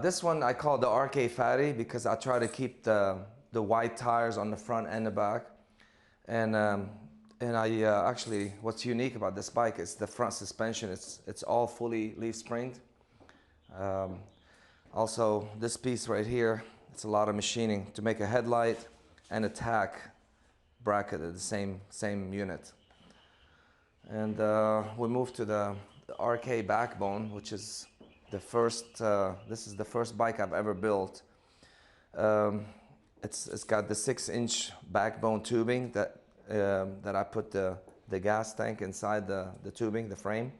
This one I call the RK Fatty because I try to keep the wide tires on the front and the back. And I actually, what's unique about this bike is the front suspension. It's all fully leaf springed. Also, this piece right here, it's a lot of machining to make a headlight and a tack bracket at the same unit. And we move to the RK backbone, which is the first. This is the first bike I've ever built. It's got the 6-inch backbone tubing that I put the gas tank inside the tubing, the frame,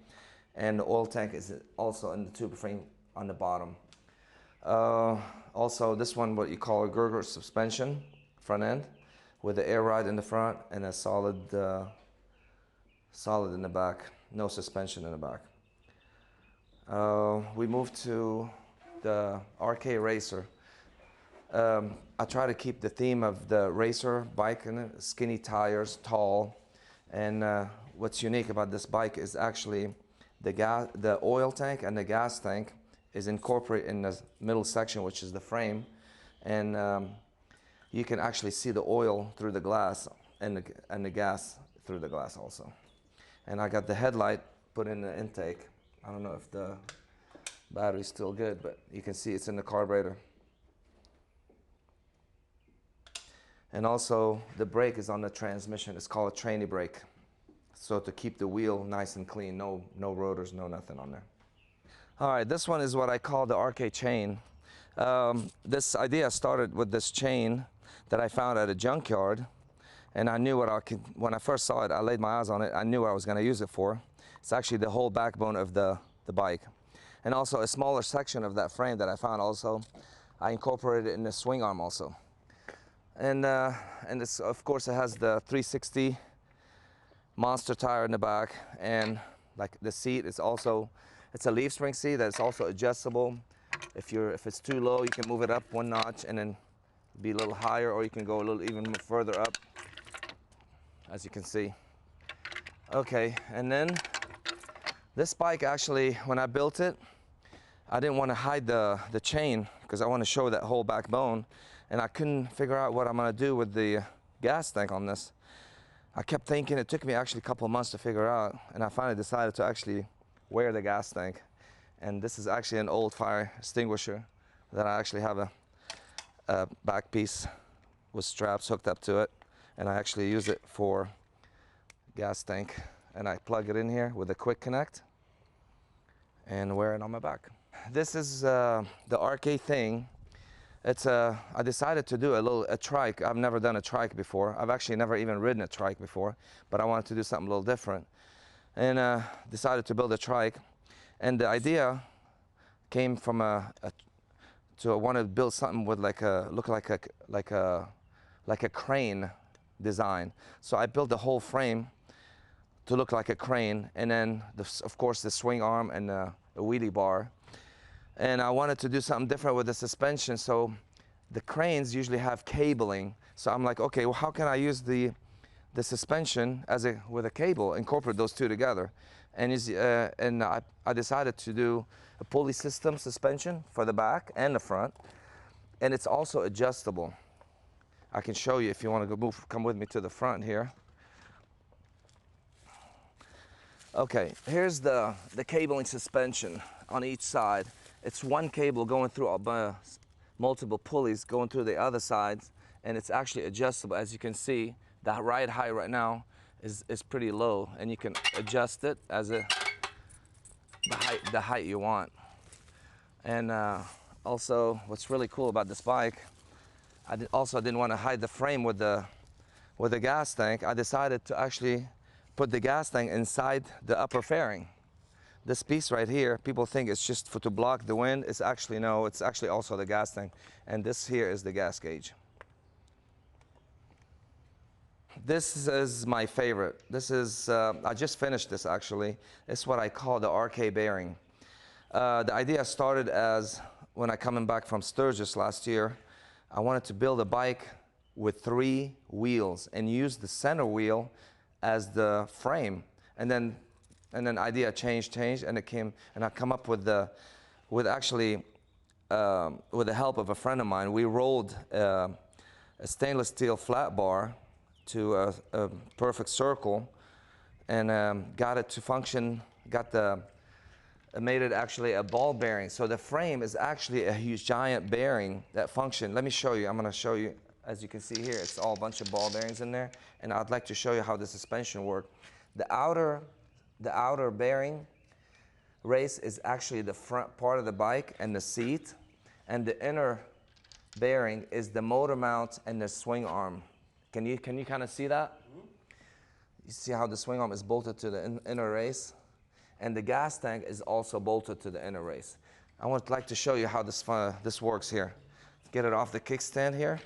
and the oil tank is also in the tube frame on the bottom. Also, this one, what you call a girder suspension, front end, with the air ride in the front and a solid in the back, no suspension in the back. We move to the RK Racer. I try to keep the theme of the racer bike in it, skinny tires, tall, and what's unique about this bike is actually the oil tank and the gas tank is incorporated in the middle section, which is the frame, and you can actually see the oil through the glass and the gas through the glass also. And I got the headlight put in the intake. I don't know if the battery's still good, but you can see it's in the carburetor. And also the brake is on the transmission. It's called a tranny brake. So to keep the wheel nice and clean, no rotors, no nothing on there. All right, this one is what I call the RK chain. This idea started with this chain that I found at a junkyard. And I knew when I first saw it, I laid my eyes on it, I knew what I was going to use it for. It's actually the whole backbone of the bike. And also a smaller section of that frame that I found also, I incorporated it in the swing arm also. And this, of course, it has the 360 monster tire in the back, and like the seat is also, it's a leaf spring seat that's also adjustable. If it's too low, you can move it up one notch and then be a little higher, or you can go a little even further up, as you can see. Okay, and then this bike actually, when I built it, I didn't want to hide the chain because I want to show that whole backbone, and I couldn't figure out what I'm going to do with the gas tank on this. I kept thinking, it took me actually a couple of months to figure out, and I finally decided to actually wear the gas tank. And this is actually an old fire extinguisher that I actually have a back piece with straps hooked up to it, and I actually use it for gas tank, and I plug it in here with a quick connect and wear it on my back. This is the RK thing. It's I decided to do a trike. I've never done a trike before. I've actually never even ridden a trike before, but I wanted to do something a little different, and decided to build a trike. And the idea came from I want to build something with like a crane design. So I built the whole frame to look like a crane, and then of course the swing arm and a wheelie bar. And I wanted to do something different with the suspension. So the cranes usually have cabling. So I'm like, okay, well, how can I use the suspension with a cable, incorporate those two together? And I decided to do a pulley system suspension for the back and the front, and it's also adjustable. I can show you if you want to come with me to the front here. Okay, here's the cabling suspension on each side. It's one cable going through multiple pulleys going through the other sides, and it's actually adjustable. As you can see, the ride height right now is pretty low, and you can adjust it as the height you want. And also, what's really cool about this bike, I didn't want to hide the frame with the gas tank. I decided to actually put the gas tank inside the upper fairing. This piece right here, people think it's just to block the wind. It's actually, no, it's actually also the gas tank. And this here is the gas gauge. This is my favorite. This is, I just finished this actually. It's what I call the RK bearing. The idea started as when I coming back from Sturgis last year, I wanted to build a bike with 3 wheels and use the center wheel as the frame. And then idea changed, and it came, and I come up with actually with the help of a friend of mine, we rolled a stainless steel flat bar to a perfect circle and got it to function, made it actually a ball bearing. So the frame is actually a huge giant bearing that function. Let me show you. I'm going to show you. As you can see here, it's all a bunch of ball bearings in there. And I'd like to show you how the suspension works. The outer bearing race is actually the front part of the bike and the seat. And the inner bearing is the motor mount and the swing arm. Can you kind of see that? Mm-hmm. You see how the swing arm is bolted to the inner race? And the gas tank is also bolted to the inner race. I would like to show you how this works here. Get it off the kickstand here.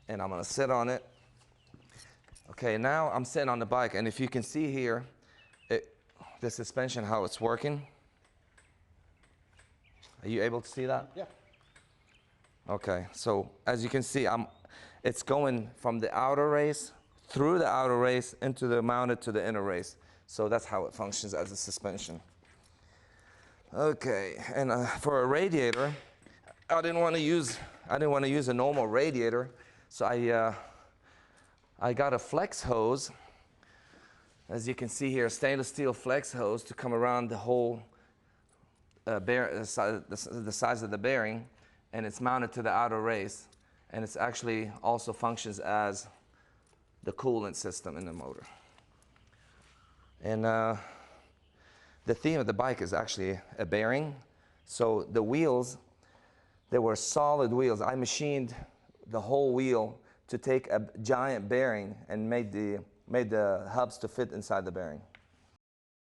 And I'm going to sit on it. Okay, now I'm sitting on the bike, and if you can see here, the suspension, how it's working. Are you able to see that? Yeah. Okay, so as you can see, it's going from the outer race, through the outer race, into the mounted to the inner race. So that's how it functions as a suspension. Okay, and for a radiator, I didn't want to use a normal radiator. So I got a flex hose, as you can see here, a stainless steel flex hose to come around the whole the size of the bearing, and it's mounted to the outer race, and it's actually also functions as the coolant system in the motor. And the theme of the bike is actually a bearing. So the wheels, they were solid wheels. I machined the whole wheel to take a giant bearing and made the hubs to fit inside the bearing.